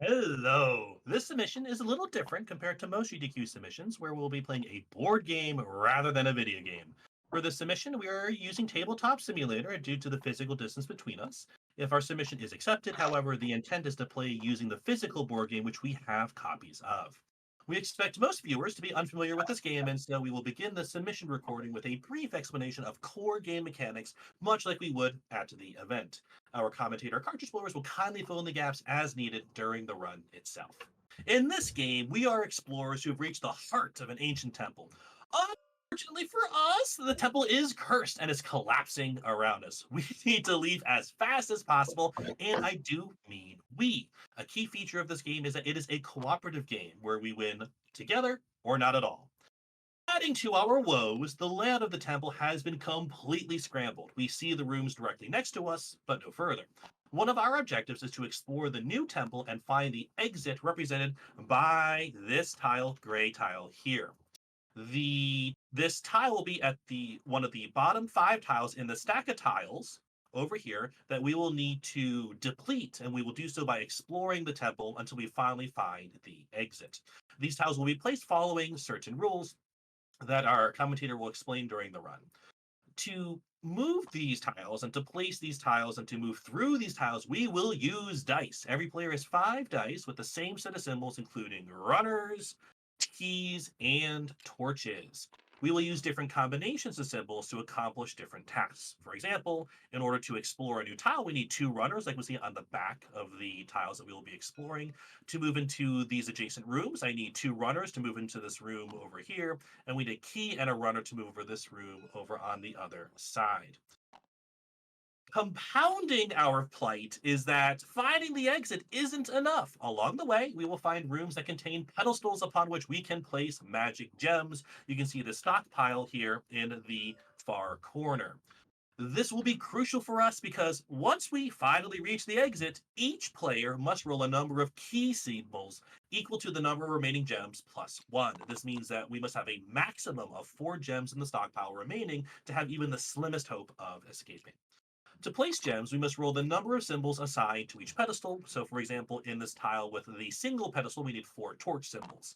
Hello. This submission is a little different compared to most GDQ submissions, where we'll be playing a board game rather than a video game. For this submission, we are using Tabletop Simulator due to the physical distance between us. If our submission is accepted, however, the intent is to play using the physical board game, which we have copies of. We expect most viewers to be unfamiliar with this game, and so we will begin the submission recording with a brief explanation of core game mechanics, much like we would at the event. Our commentator Cartridgeblowers will kindly fill in the gaps as needed during the run itself. In this game, we are explorers who have reached the heart of an ancient temple. Unfortunately for us, the temple is cursed and is collapsing around us. We need to leave as fast as possible, and I do mean we. A key feature of this game is that it is a cooperative game where we win together or not at all. Adding to our woes, the layout of the temple has been completely scrambled. We see the rooms directly next to us, but no further. One of our objectives is to explore the new temple and find the exit represented by this gray tile here. This tile will be at the one of the bottom 5 tiles in the stack of tiles over here that we will need to deplete, and we will do so by exploring the temple until we finally find the exit. These tiles will be placed following certain rules that our commentator will explain during the run. To move these tiles and to place these tiles and to move through these tiles, we will use dice. Every player has 5 dice with the same set of symbols, including runners, keys, and torches. We will use different combinations of symbols to accomplish different tasks. For example, in order to explore a new tile, we need 2 runners, like we see on the back of the tiles that we will be exploring. To move into these adjacent rooms, I need 2 runners to move into this room over here, and we need a key and a runner to move over this room over on the other side. Compounding our plight is that finding the exit isn't enough. Along the way, we will find rooms that contain pedestals upon which we can place magic gems. You can see the stockpile here in the far corner. This will be crucial for us because once we finally reach the exit, each player must roll a number of key symbols equal to the number of remaining gems plus 1. This means that we must have a maximum of 4 gems in the stockpile remaining to have even the slimmest hope of escaping. To place gems, we must roll the number of symbols assigned to each pedestal. So, for example, in this tile with the single pedestal, we need 4 torch symbols.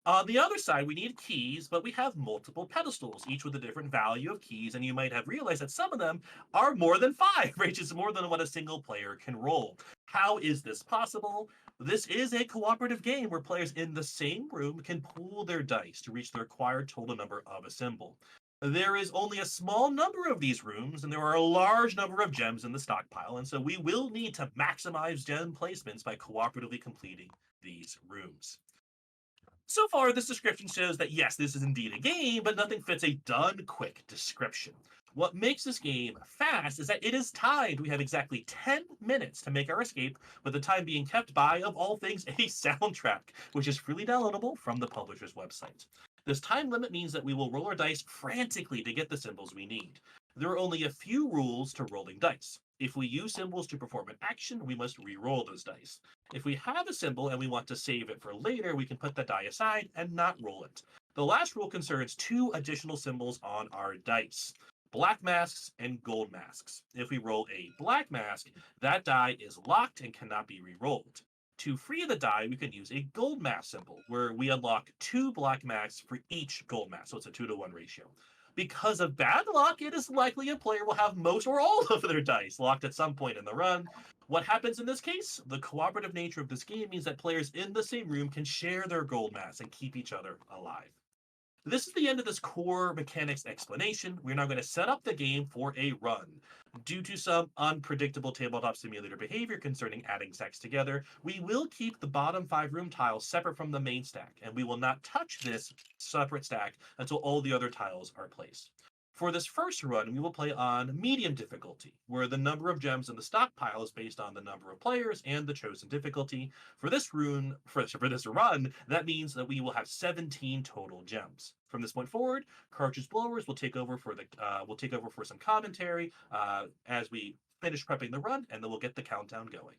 On the other side, we need keys, but we have multiple pedestals, each with a different value of keys, and you might have realized that some of them are more than 5, which is more than what a single player can roll. How is this possible? This is a cooperative game where players in the same room can pool their dice to reach the required total number of a symbol. There is only a small number of these rooms, and there are a large number of gems in the stockpile, and so we will need to maximize gem placements by cooperatively completing these rooms. So far, this description shows that yes, this is indeed a game, but nothing fits a done quick description. What makes this game fast is that it is timed. We have exactly 10 minutes to make our escape, with the time being kept by, of all things, a soundtrack, which is freely downloadable from the publisher's website. This time limit means that we will roll our dice frantically to get the symbols we need. There are only a few rules to rolling dice. If we use symbols to perform an action, we must re-roll those dice. If we have a symbol and we want to save it for later, we can put that die aside and not roll it. The last rule concerns 2 additional symbols on our dice: black masks and gold masks. If we roll a black mask, that die is locked and cannot be re-rolled. To free the die, we can use a gold mask symbol, where we unlock 2 black masks for each gold mask, so it's a 2-to-1 ratio. Because of bad luck, it is likely a player will have most or all of their dice locked at some point in the run. What happens in this case? The cooperative nature of this game means that players in the same room can share their gold masks and keep each other alive. This is the end of this core mechanics explanation. We're now going to set up the game for a run. Due to some unpredictable tabletop simulator behavior concerning adding stacks together, we will keep the bottom 5 room tiles separate from the main stack, and we will not touch this separate stack until all the other tiles are placed. For this first run, we will play on medium difficulty, where the number of gems in the stockpile is based on the number of players and the chosen difficulty. For this run, that means that we will have 17 total gems. From this point forward, Cartridgeblowers will take over for some commentary as we finish prepping the run, and then we'll get the countdown going.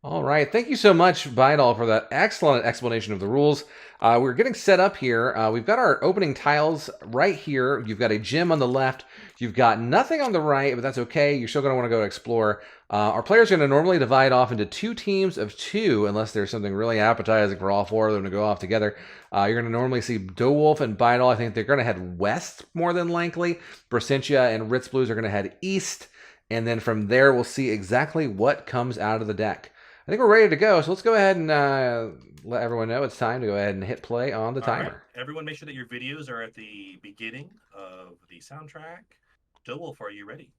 All right. Thank you so much, Baidol, for that excellent explanation of the rules. We're getting set up here. We've got our opening tiles right here. You've got a gem on the left. You've got nothing on the right, but that's okay. You're still going to want to go explore. Our players are going to normally divide off into 2 teams of 2, unless there's something really appetizing for all 4 of them to go off together. You're going to normally see Dowolf and Baidol. I think they're going to head west more than likely. Brossentia and Ritzblues are going to head east. And then from there, we'll see exactly what comes out of the deck. I think we're ready to go, so let's go ahead and let everyone know it's time to go ahead and hit play on the timer. Right. Everyone make sure that your videos are at the beginning of the soundtrack. Dowolf, are you ready?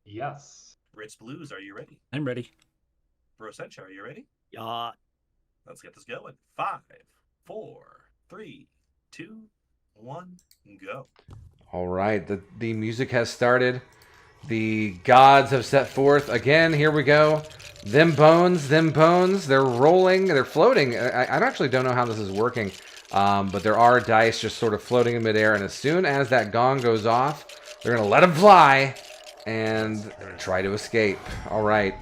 Yes. Ritzblues, are you ready? I'm ready. Brossentia, are you ready? Yeah. Let's get this going. 5, 4, 3, 2, 1, go. All right, the music has started. The gods have set forth. Again, here we go. Them bones, they're rolling, they're floating. I actually don't know how this is working, but there are dice just sort of floating in midair, and as soon as that gong goes off, they're going to let them fly and try to escape. All right.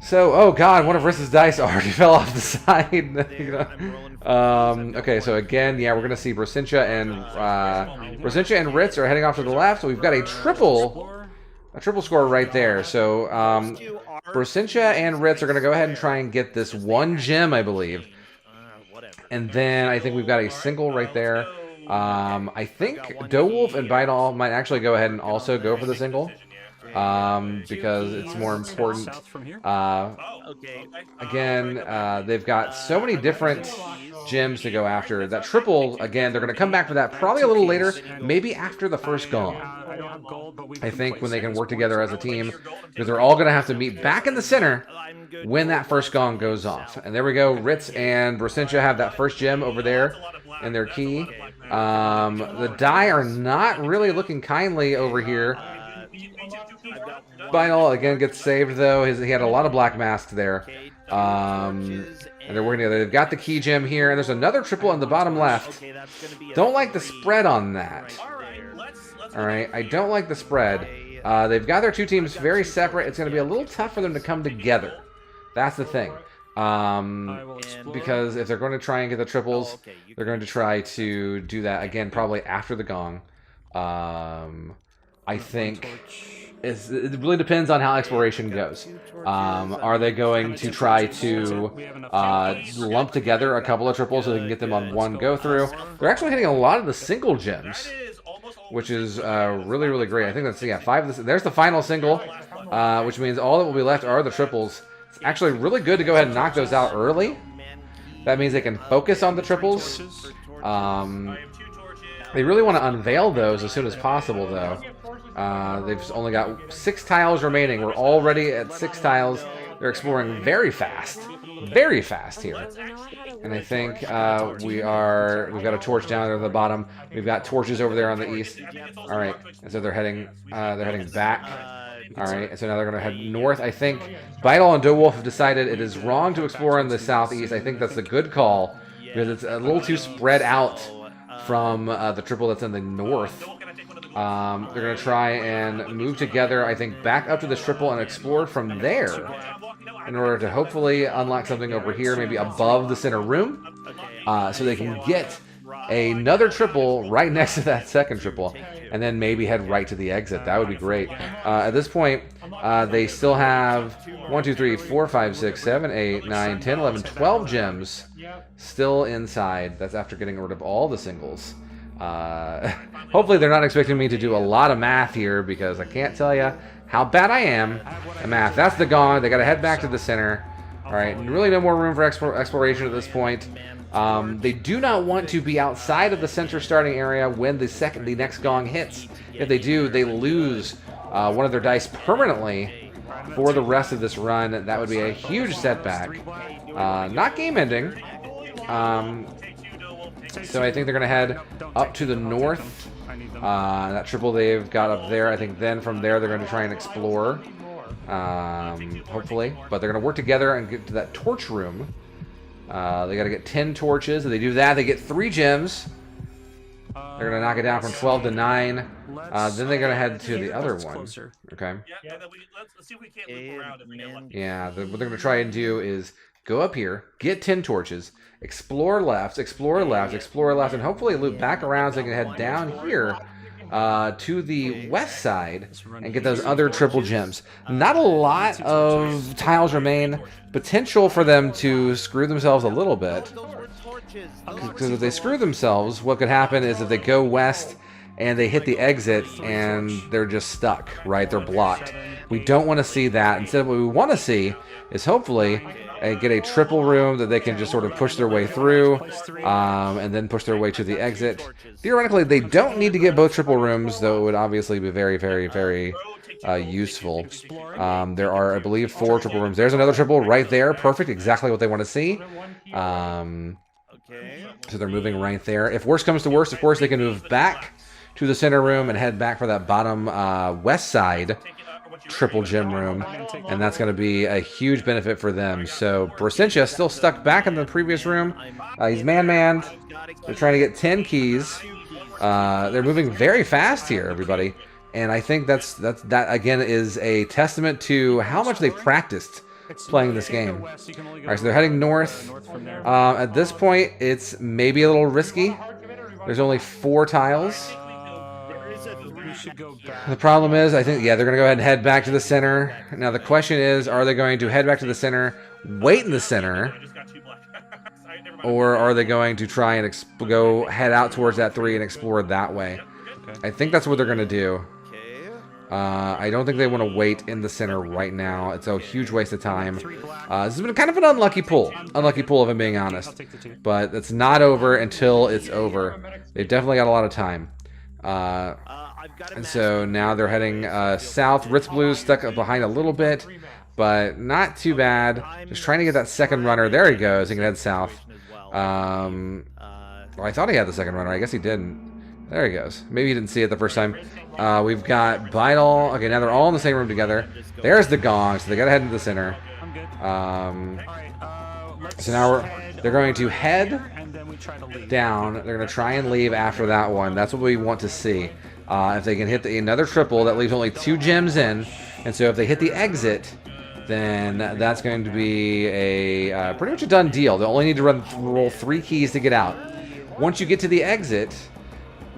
So, oh god, one of Riss's dice already fell off the side. Okay, so again, yeah, we're going to see Brossentia and Ritz are heading off to the left. So we've got a triple score right there. So Brossentia and Ritz are going to go ahead and try and get this 1 gem, I believe. And then I think we've got a single right there. I think Dowolf and Baidol might actually go ahead and also go for the single. Because it's more important. Again, they've got so many different gems to go after. That triple, again, they're going to come back for that probably a little later, maybe after the first gong. I think when they can work together as a team, because they're all going to have to meet back in the center when that first gong goes off. And there we go. Ritz and Brossentia have that first gem over there in their key. The die are not really looking kindly over here. Baidol again gets saved though. He had a lot of black masks there. And they're working together. They've got the key gem here, and there's another triple on the bottom left. Don't like the spread on that. Alright, I don't like the spread. They've got their 2 teams very separate. It's going to be a little tough for them to come together. That's the thing. Because if they're going to try and get the triples, they're going to try to do that again probably after the gong. I think it really depends on how exploration goes. Are they going to try to lump together a couple of triples so they can get them on 1 go through? They're actually hitting a lot of the single gems, which is really, really great. I think that's, yeah, 5. There's the final single, which means all that will be left are the triples. It's actually really good to go ahead and knock those out early. That means they can focus on the triples. They really want to unveil those as soon as possible, though. They've only got 6 tiles remaining. We're already at 6 tiles. They're exploring very fast here. And I think we've got a torch down there at the bottom. We've got torches over there on the east. All right, and so they're heading back. All right, and so now they're going to head north. I think Baidol and Dowolf have decided it is wrong to explore in the southeast. I think that's the good call because it's a little too spread out from the triple that's in the north. They're going to try and move together, I think, back up to this triple and explore from there in order to hopefully unlock something over here, maybe above the center room, so they can get another triple right next to that second triple, and then maybe head right to the exit. That would be great. At this point, they still have 1, 2, 3, 4, 5, 6, 7, 8, 9, 10, 11, 12 gems still inside. That's after getting rid of all the singles. Hopefully they're not expecting me to do a lot of math here because I can't tell you how bad I am at math. That's the gong. They got to head back to the center. All right, really no more room for exploration at this point. They do not want to be outside of the center starting area when the next gong hits. If they do, they lose one of their dice permanently for the rest of this run. That would be a huge setback. Not game ending. So I think they're going to head up to the north. That triple they've got up there. I think then from there they're going to try and explore. Hopefully. But they're going to work together and get to that torch room. They got to get 10 torches. If they do that, they get 3 gems. They're going to knock it down from 12 to 9. Then they're going to head to the other one. Okay. Yeah, let's see if we can't loop around if we get lucky. Yeah, what they're going to try and do is go up here, get 10 torches, explore left, and hopefully loop back around so they can head down here to the west side and get those other triple gems. Not a lot of tiles remain. Potential for them to screw themselves a little bit. Because if they screw themselves, what could happen is if they go west and they hit the exit and they're just stuck, right? They're blocked. We don't want to see that. Instead, what we want to see is hopefully get a triple room that they can just sort of push their way through and then push their way to the exit. Theoretically, they don't need to get both triple rooms, though it would obviously be very, very, very useful. There are, I believe, 4 triple rooms. There's another triple right there. Perfect. Exactly what they want to see. So they're moving right there. If worse comes to worse, of course, they can move back to the center room and head back for that bottom west side triple gem room, and that's going to be a huge benefit for them. So Brossentia still stuck back in the previous room. He's man-manned. They're trying to get 10 keys. They're moving very fast here, everybody, and I think that again is a testament to how much they practiced playing this game. All right, so they're heading north. At this point, it's maybe a little risky. There's only 4 tiles. The problem is, I think, yeah, they're going to go ahead and head back to the center. Now, the question is, are they going to head back to the center, wait in the center, or are they going to try and head out towards that 3 and explore that way? I think that's what they're going to do. I don't think they want to wait in the center right now. It's a huge waste of time. This has been kind of an unlucky pull. Unlucky pull, if I'm being honest. But it's not over until it's over. They've definitely got a lot of time. And so now they're heading south. Ritz Blues stuck up behind a little bit, but not too bad. Just trying to get that second runner. There he goes. He can head south. Well, I thought he had the second runner. I guess he didn't. There he goes. Maybe he didn't see it the first time. We've got Baidol. Okay, now they're all in the same room together. There's the gong, so they got to head into the center. So now they're going to head down. They're going to try and leave after that one. That's what we want to see. If they can hit another triple, that leaves only 2 gems in. And so if they hit the exit, then that's going to be a pretty much a done deal. They'll only need to roll 3 keys to get out. Once you get to the exit,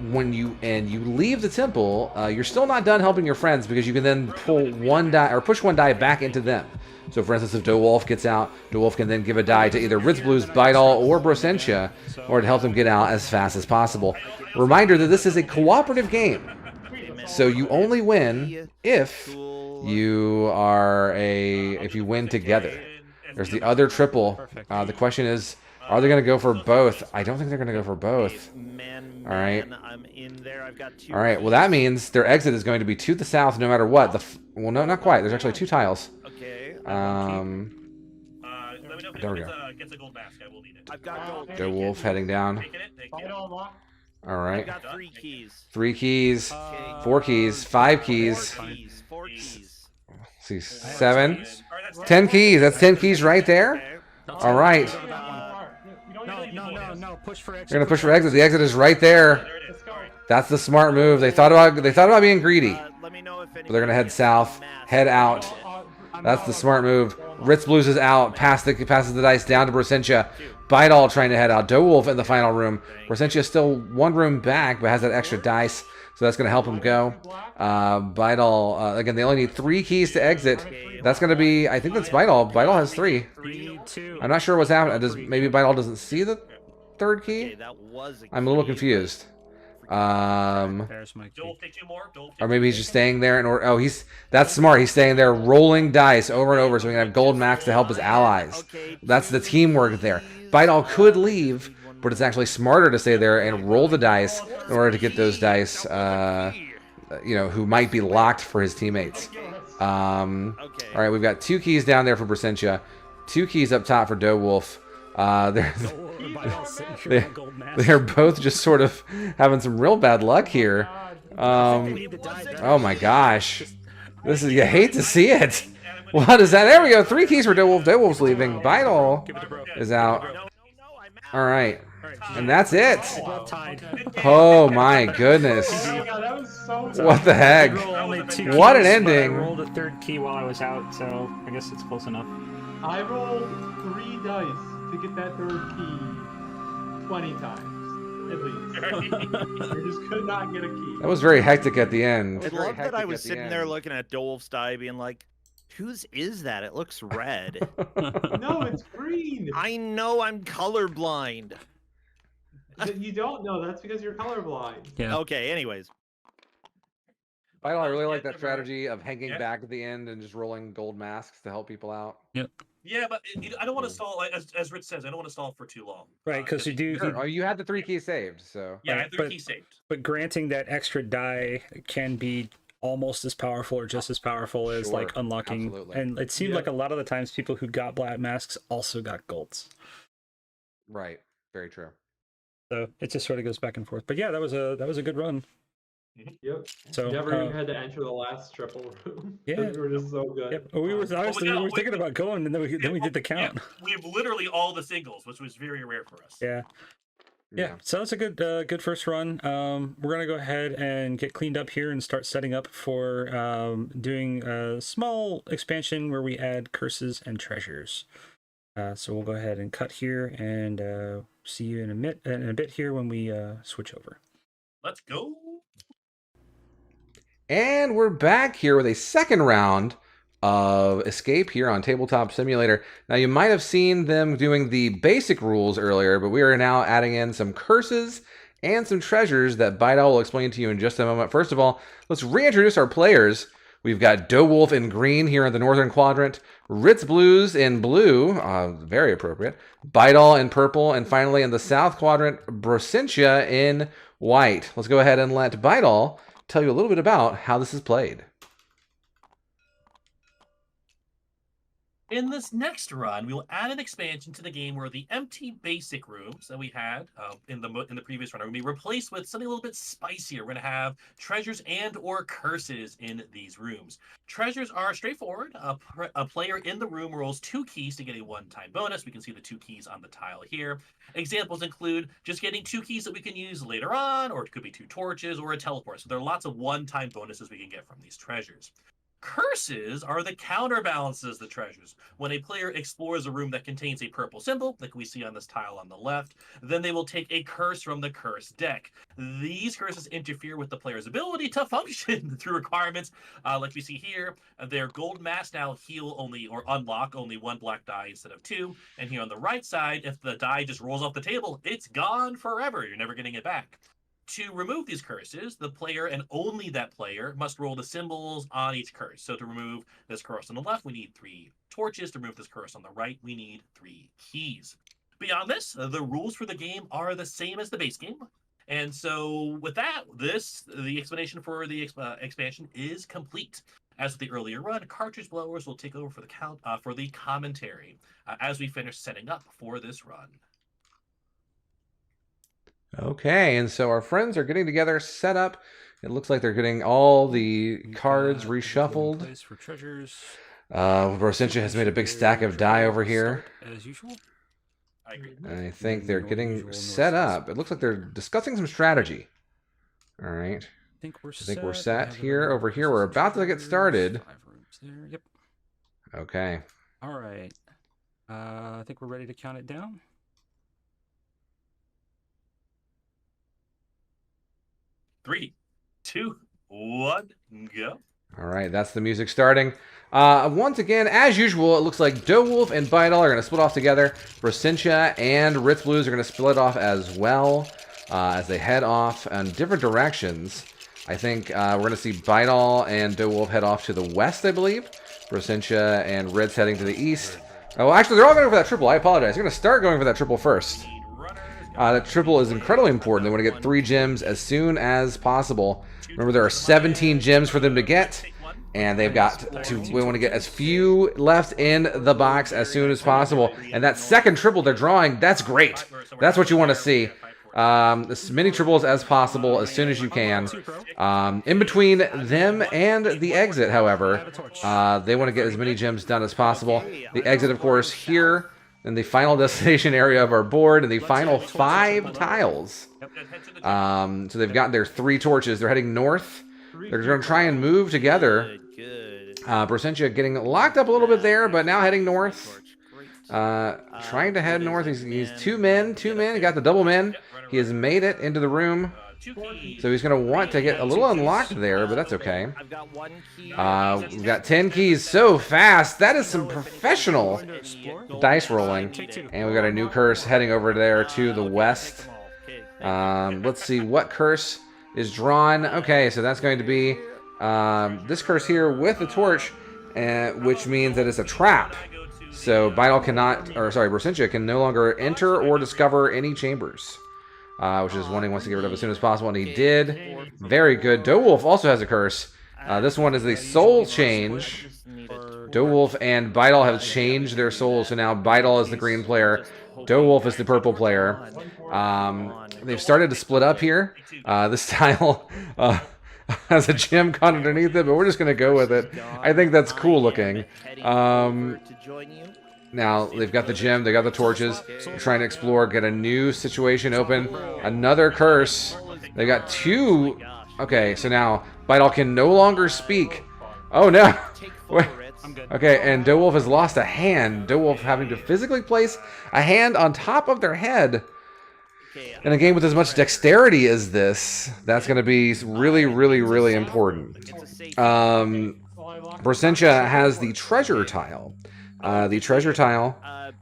when you leave the temple, you're still not done helping your friends, because you can then pull 1 die or push 1 die back into them. So, for instance, if Dowolf gets out, Dowolf can then give a die to either Ritz Blues, Baidol, or Brossentia, or to help them get out as fast as possible. Reminder that this is a cooperative game, so you only win if you win together. There's the other triple. The question is, are they going to go for both? I don't think they're going to go for both. All right. All right. Well, that means their exit is going to be to the south no matter what. Well, no, not quite. There's actually 2 tiles. There we go. Dowolf heading down. All right. 3 keys. 4 keys. 5 keys. See, 7. 10 keys. That's 10 keys right there. All right. No. Push for exit. They're gonna push for exit. The exit is right there. That's the smart move. They thought about being greedy, but they're gonna head south, head out. That's the smart move. Ritz Blues is out. Passes the dice down to Brossentia. Baidol trying to head out. Dowolf in the final room. Brossentia still 1 room back, but has that extra dice, so that's gonna help him go. Baidol again. They only need 3 keys to exit. That's gonna be. I think that's Baidol. Baidol has 3. I'm not sure what's happening. Maybe Baidol doesn't see the 3rd key? I'm a little confused. Or maybe he's just staying there that's smart. He's staying there rolling dice over and over so he can have gold max to help his allies. That's the teamwork there. Baidol could leave, but it's actually smarter to stay there and roll the dice in order to get those dice who might be locked for his teammates. All right, we've got 2 keys down there for Brossentia, 2 keys up top for Dowolf. They're both just sort of having some real bad luck here. Oh my gosh, you hate to see it. What is that? There we go. 3 keys for Dowolf. Dowolf's leaving. Baidol is out. All right. And that's it. Oh my goodness. What the heck? What an ending. I rolled a 3rd key while I was out, so I guess it's close enough. I rolled 3 dice to get that 3rd key 20 times. at least. We just could not get a key. That was very hectic at the end. I love that I was sitting there looking at Dowolf's die being like, whose is that? It looks red. No, it's green. I know I'm colorblind. You don't know. That's because you're colorblind. Yeah. Okay, anyways. Baidol, I really like that strategy of hanging back at the end and just rolling gold masks to help people out. Yep. Yeah, but I don't want to stall. As Rich says, I don't want to stall for too long. Right, because you do. Sure. Oh, you had the 3 keys saved, so. Yeah, I Right, have 3 keys saved. But granting that extra die can be almost as powerful or just as powerful as like Sure, unlocking. absolutely. And it seemed like a lot of the times people who got black masks also got golds. Right. Very true. So it just sort of goes back and forth. But yeah, that was a good run. Yep. So Never even had to enter the last triple room. Yeah. We were just so good. Yep. We were honestly we were thinking about going, and then we did the count. Yeah, we have literally all the singles, which was very rare for us. Yeah. Yeah, so that's a good first run. We're gonna go ahead and get cleaned up here and start setting up for doing a small expansion where we add curses and treasures. So we'll go ahead and cut here and see you in a bit here when we switch over. Let's go. And we're back here with a second round of Escape here on Tabletop Simulator. Now, you might have seen them doing the basic rules earlier, but we are now adding in some curses and some treasures that Baidol will explain to you in just a moment. First of all, let's reintroduce our players. We've got Dowolf in green here in the northern quadrant, Ritz Blues in blue, very appropriate, Baidol in purple, and finally in the south quadrant, Brossentia in white. Let's go ahead and let Baidol tell you a little bit about how this is played. In this next run, we will add an expansion to the game where the empty basic rooms that we had in the previous run are going to be replaced with something a little bit spicier. We're going to have treasures and or curses in these rooms. Treasures are straightforward. A player in the room rolls 2 keys to get a one-time bonus. We can see the 2 keys on the tile here. Examples include just getting 2 keys that we can use later on, or it could be 2 torches or a teleport. So there are lots of one-time bonuses we can get from these treasures. Curses are the counterbalances the treasures. When a player explores a room that contains a purple symbol, like we see on this tile on the left, then they will take a curse from the curse deck. These curses interfere with the player's ability to function through requirements, like we see here. Their gold mask now heal only or unlock only 1 black die instead of 2. And here on the right side, if the die just rolls off the table, it's gone forever. You're never getting it back. To remove these curses, the player and only that player must roll the symbols on each curse. So to remove this curse on the left, we need 3 torches. To remove this curse on the right, we need 3 keys. Beyond this, the rules for the game are the same as the base game. And so with that, the explanation for the expansion is complete. As with the earlier run, Cartridgeblowers will take over for the commentary as we finish setting up for this run. Okay, and so our friends are getting together, set up. It looks like they're getting all the cards reshuffled. For treasures. Brossentia has made a big stack of die over here. As usual. I agree. I think they're getting set up. It looks like they're discussing some strategy. All right. I think we're set here. Over here, we're about to get started. 5 rooms there. Yep. Okay. All right. I think we're ready to count it down. 3, 2, 1, go. All right, that's the music starting. Once again, as usual, it looks like Dowolf and Baidol are going to split off together. Brossentia and Ritz Blues are going to split off as well as they head off in different directions. I think we're going to see Baidol and Dowolf head off to the west, I believe. Brossentia and Ritz heading to the east. Oh, actually, they're all going for that triple. I apologize. They're going to start going for that triple first. That triple is incredibly important. They want to get 3 gems as soon as possible. Remember, there are 17 gems for them to get, and they've got to. We want to get as few left in the box as soon as possible. And that second triple they're drawing, that's great. That's what you want to see. As many triples as possible as soon as you can. In between them and the exit, however, they want to get as many gems done as possible. The exit, of course, here. In the final destination area of our board, and the final 5 tiles. So they've got their 3 torches. They're heading north. They're going to try and move together. Brossentia getting locked up a little bit there, but now heading north. Trying to head north. He's two men. He got the double men. He has made it into the room. So he's going to want to get a little unlocked there, but that's okay. I've got 1 key. We've got 10 keys so fast. That is some professional dice rolling. And we got a new curse heading over there to the west. Let's see what curse is drawn. Okay, so that's going to be this curse here with the torch, which means that it's a trap. So Baidol cannot, or sorry, Brossentia can no longer enter or discover any chambers. Which is one he wants to get rid of as soon as possible, and he did. Very good. Dowolf also has a curse. This one is the soul change. Dowolf and Baidol have changed their souls, so now Baidol is the green player. Dowolf is the purple player. They've started to split up here. This tile has a gem caught underneath it, but we're just going to go with it. I think that's cool looking. Now, they've got the gem, they got the torches. They're trying to explore, get a new situation open. Another curse. They got 2. Okay, so now Baidol can no longer speak. Oh, no. Wait. Okay, and Dowolf has lost a hand. Dowolf having to physically place a hand on top of their head. In a game with as much dexterity as this, that's going to be really, really, really important. Brossentia has the treasure tile. The treasure tile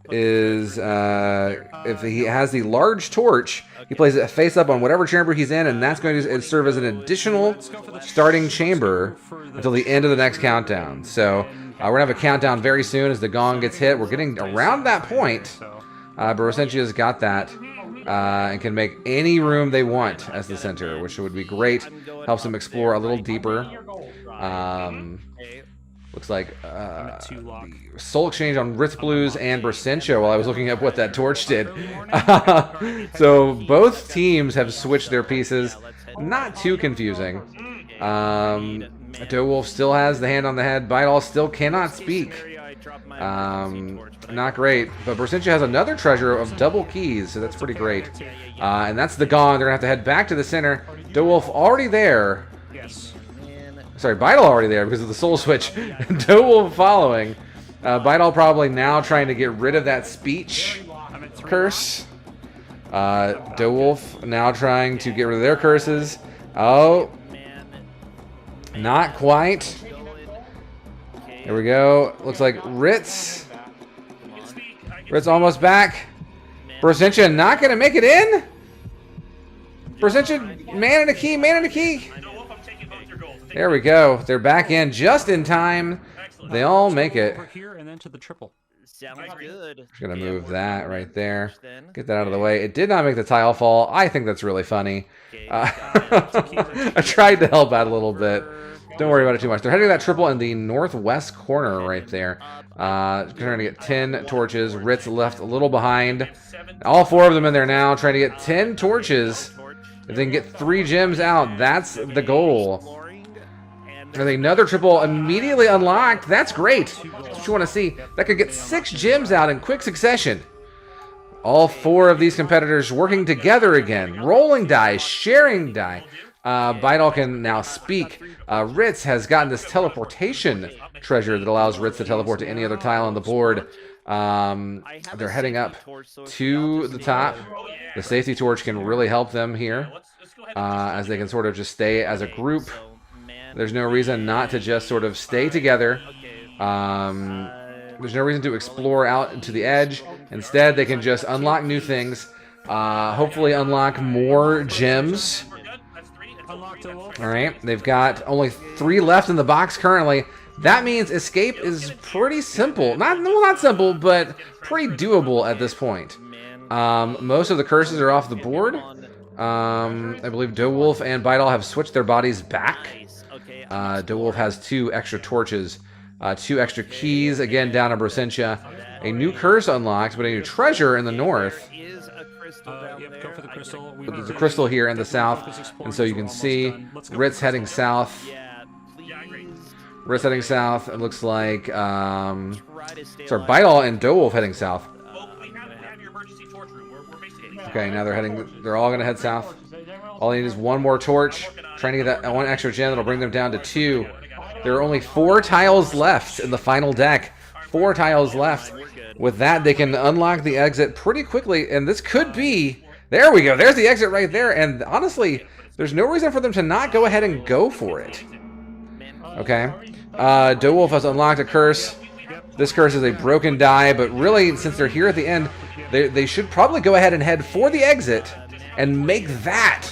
is, if he has the large torch, he places it face up on whatever chamber he's in, and that's going to serve as an additional starting chamber until the end of the next countdown. So we're going to have a countdown very soon as the gong gets hit. We're getting around that point. Brossentia's got that and can make any room they want as the center, which would be great. Helps them explore a little deeper. Looks like the soul exchange on Ritz Blues and Brossentia while I was looking up what that torch did. So both teams have switched their pieces. Not too confusing. Dowolf still has the hand on the head. Baidol still cannot speak. Not great. But Brossentia has another treasure of double keys, so that's pretty great. And that's the gong. They're going to have to head back to the center. Dowolf already there. Sorry, Baidol already there because of the soul switch. Dowolf following. Baidol probably now trying to get rid of that speech curse. Dowolf now trying to get rid of their curses. Oh, not quite. There we go. Looks like Ritz. Ritz almost back. Brossentia not going to make it in? Brossentia, man in a key, man in a key. There we go. They're back in just in time. They all make it. Over here and then to the triple. Sounds good. Just gonna move that right there. Get that out of the way. It did not make the tile fall. I think that's really funny. I tried to help out a little bit. Don't worry about it too much. They're heading to that triple in the northwest corner right there. Trying to get 10 torches. Ritz left a little behind. All 4 of them in there now, trying to get 10 torches. If they can get 3 gems out, that's the goal. And another triple immediately unlocked. That's great. That's what you want to see. That could get 6 gems out in quick succession. All 4 of these competitors working together again. Rolling die, sharing die. Baidol can now speak. Ritz has gotten this teleportation treasure that allows Ritz to teleport to any other tile on the board. They're heading up to the top. The safety torch can really help them here as they can sort of just stay as a group. There's no reason not to just sort of stay together. There's no reason to explore out to the edge. Instead, they can just unlock new things. Hopefully unlock more gems. All right, they've got only 3 left in the box currently. That means escape is pretty simple. Not simple, but pretty doable at this point. Most of the curses are off the board. I believe Dowolf and Baidol have switched their bodies back. Dowolf has 2 extra torches, 2 extra keys, again down on Brossentia. A new curse unlocked, but a new treasure in the north. Go for the crystal. But there's a crystal here in the south, and so you can see Ritz heading south. Ritz heading south. It looks like sorry, Baidol and Dowolf heading south. Okay, now they're all gonna head south. All they need is 1 more torch. Trying to get that 1 extra gem that'll bring them down to 2. There are only 4 tiles left in the final deck. 4 tiles left. We're good. With that, they can unlock the exit pretty quickly, and this could be... There we go. There's the exit right there, and honestly, there's no reason for them to not go ahead and go for it. Okay. Dowolf has unlocked a curse. This curse is a broken die, but really, since they're here at the end, they should probably go ahead and head for the exit and make that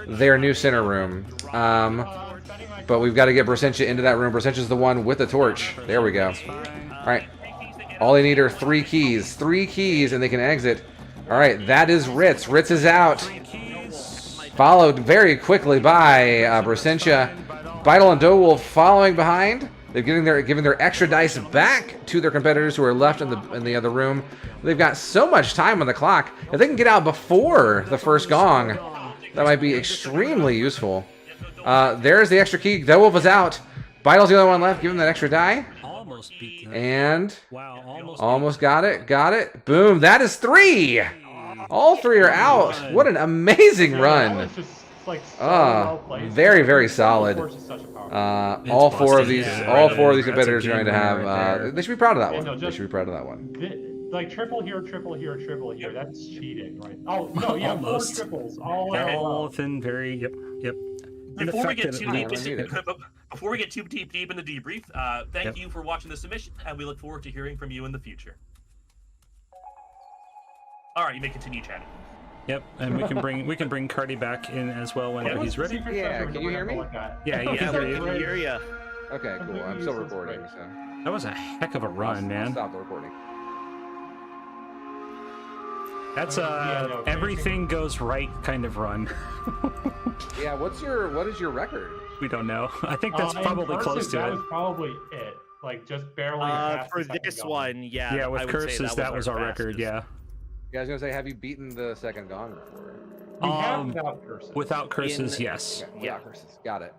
their new center room. But we've got to get Brossentia into that room. Brosentia's the one with the torch. There we go. All right. All they need are 3 keys. 3 keys, and they can exit. All right, that is Ritz. Ritz is out. Followed very quickly by Brossentia. Baidol and Dowolf following behind. They're giving their extra dice back to their competitors who are left in the other room. They've got so much time on the clock. If they can get out before the first gong, that might be extremely useful. There's the extra key. Dowolf is out. Baidol's the only one left. Give him that extra die. Almost beat them. And Wow, almost got it. Got it. Boom. That is 3. All 3 are out. What an amazing run. That was just, like, so well played. Very, very solid. Force is such a powerful All 4 of these, Yeah, all right. 4 of these That's a competitors are game going to winner right have. there. They should be proud of that Yeah, one. no, They just- should be proud of that one. like triple here, triple here, triple here. That's cheating, right? Oh no, yeah, Almost. 4 triples all They're in a all row. within very, yep. And Before we get affected too at deep least. into before we get too deep in the debrief, thank Yep. you for watching the submission, and we look forward to hearing from you in the future. All right, you may continue chatting. Yep, and we can bring Cardi back in as well whenever he's ready. Yeah, can you hear me? Yeah, you Yeah, can hear we you. can hear ya. Okay, cool. I'm still recording, so That was a heck of a run, man. stop the recording. That's Yeah, no, everything goes right kind of run. Yeah, what is your record? We don't know. I think that's In probably cursive, close to that it. was probably it. Like just barely. past For the second this gong. one, yeah. Yeah, I with would say curses, that was our record. fastest. Yeah. Yeah, I was gonna say, have you beaten the second gong before? We have Um, without cursive. Without curses, In- Okay, yes. without Yeah. curses. Got it.